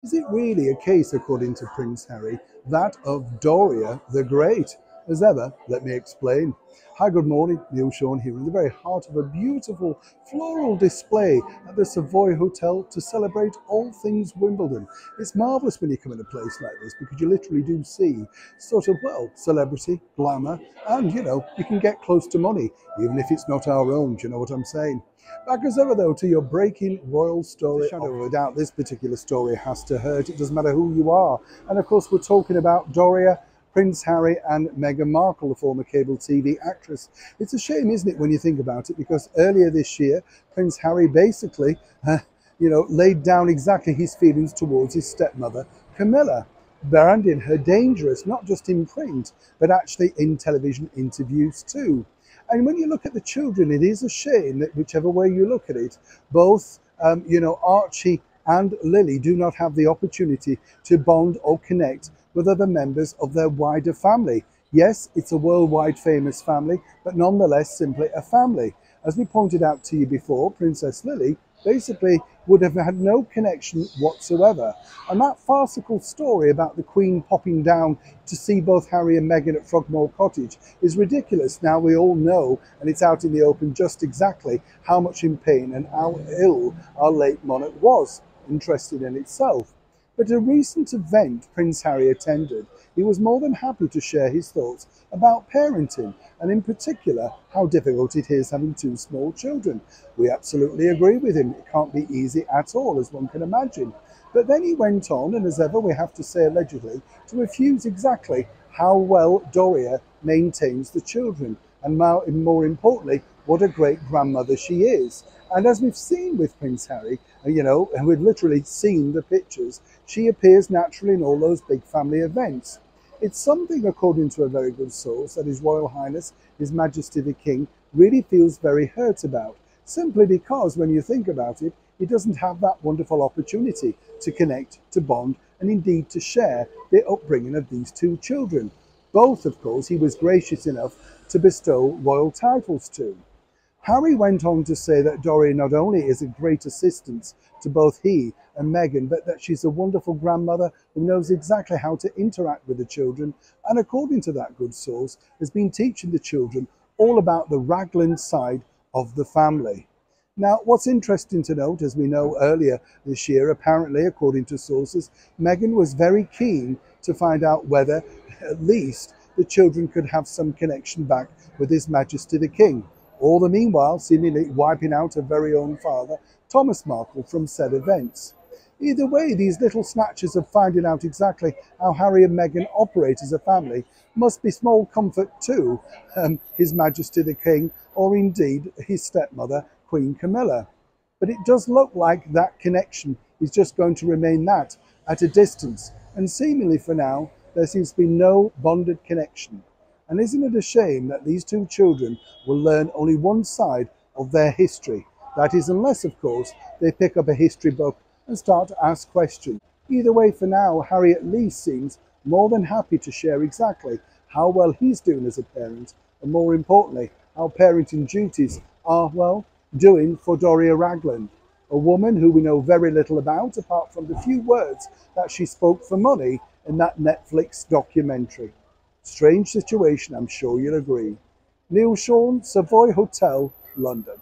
Is it really a case, according to Prince Harry, that of Doria the Great? As ever, let me explain. Hi, good morning. Neil Sean here in the very heart of a beautiful floral display at the Savoy Hotel to celebrate all things Wimbledon. It's marvellous when you come in a place like this because you literally do see sort of, well, celebrity, glamour, and, you can get close to money, even if it's not our own. Do you know what I'm saying? Back as ever, though, to your breaking royal story. Shadow of a doubt, this particular story has to hurt. It doesn't matter who you are. And of course, we're talking about Doria, Prince Harry and Meghan Markle, the former cable TV actress. It's a shame, isn't it, when you think about it, because earlier this year, Prince Harry basically, laid down exactly his feelings towards his stepmother, Camilla, branding her dangerous, not just in print, but actually in television interviews too. And when you look at the children, it is a shame that whichever way you look at it, both, Archie and Lily do not have the opportunity to bond or connect with other members of their wider family. Yes, it's a worldwide famous family, but nonetheless simply a family. As we pointed out to you before, Princess Lily basically would have had no connection whatsoever. And that farcical story about the Queen popping down to see both Harry and Meghan at Frogmore Cottage is ridiculous. Now we all know, and it's out in the open, just exactly how much in pain and how ill our late monarch was. Interesting in itself. But at a recent event Prince Harry attended, he was more than happy to share his thoughts about parenting, and in particular, how difficult it is having two small children. We absolutely agree with him. It can't be easy at all, as one can imagine. But then he went on, and as ever we have to say allegedly, to refuse exactly how well Doria maintains the children, and more importantly, what a great grandmother she is. And as we've seen with Prince Harry, and we've literally seen the pictures, she appears naturally in all those big family events. It's something, according to a very good source, that His Royal Highness, His Majesty the King, really feels very hurt about, simply because when you think about it, he doesn't have that wonderful opportunity to connect, to bond, and indeed to share the upbringing of these two children. Both, of course, he was gracious enough to bestow royal titles to. Harry went on to say that Doria not only is a great assistance to both he and Meghan, but that she's a wonderful grandmother who knows exactly how to interact with the children, and according to that good source, has been teaching the children all about the Raglan side of the family. Now, what's interesting to note, as we know earlier this year, apparently, according to sources, Meghan was very keen to find out whether, at least, the children could have some connection back with His Majesty the King. All the meanwhile seemingly wiping out her very own father, Thomas Markle, from said events. Either way, these little snatches of finding out exactly how Harry and Meghan operate as a family must be small comfort to His Majesty the King, or indeed his stepmother, Queen Camilla. But it does look like that connection is just going to remain that, at a distance, and seemingly for now, there seems to be no bonded connection. And isn't it a shame that these two children will learn only one side of their history? That is, unless, of course, they pick up a history book and start to ask questions. Either way, for now, Harry at least seems more than happy to share exactly how well he's doing as a parent, and more importantly, how parenting duties are, well, doing for Doria Raglan, a woman who we know very little about, apart from the few words that she spoke for money in that Netflix documentary. Strange situation, I'm sure you'll agree. Neil Sean, Savoy Hotel, London.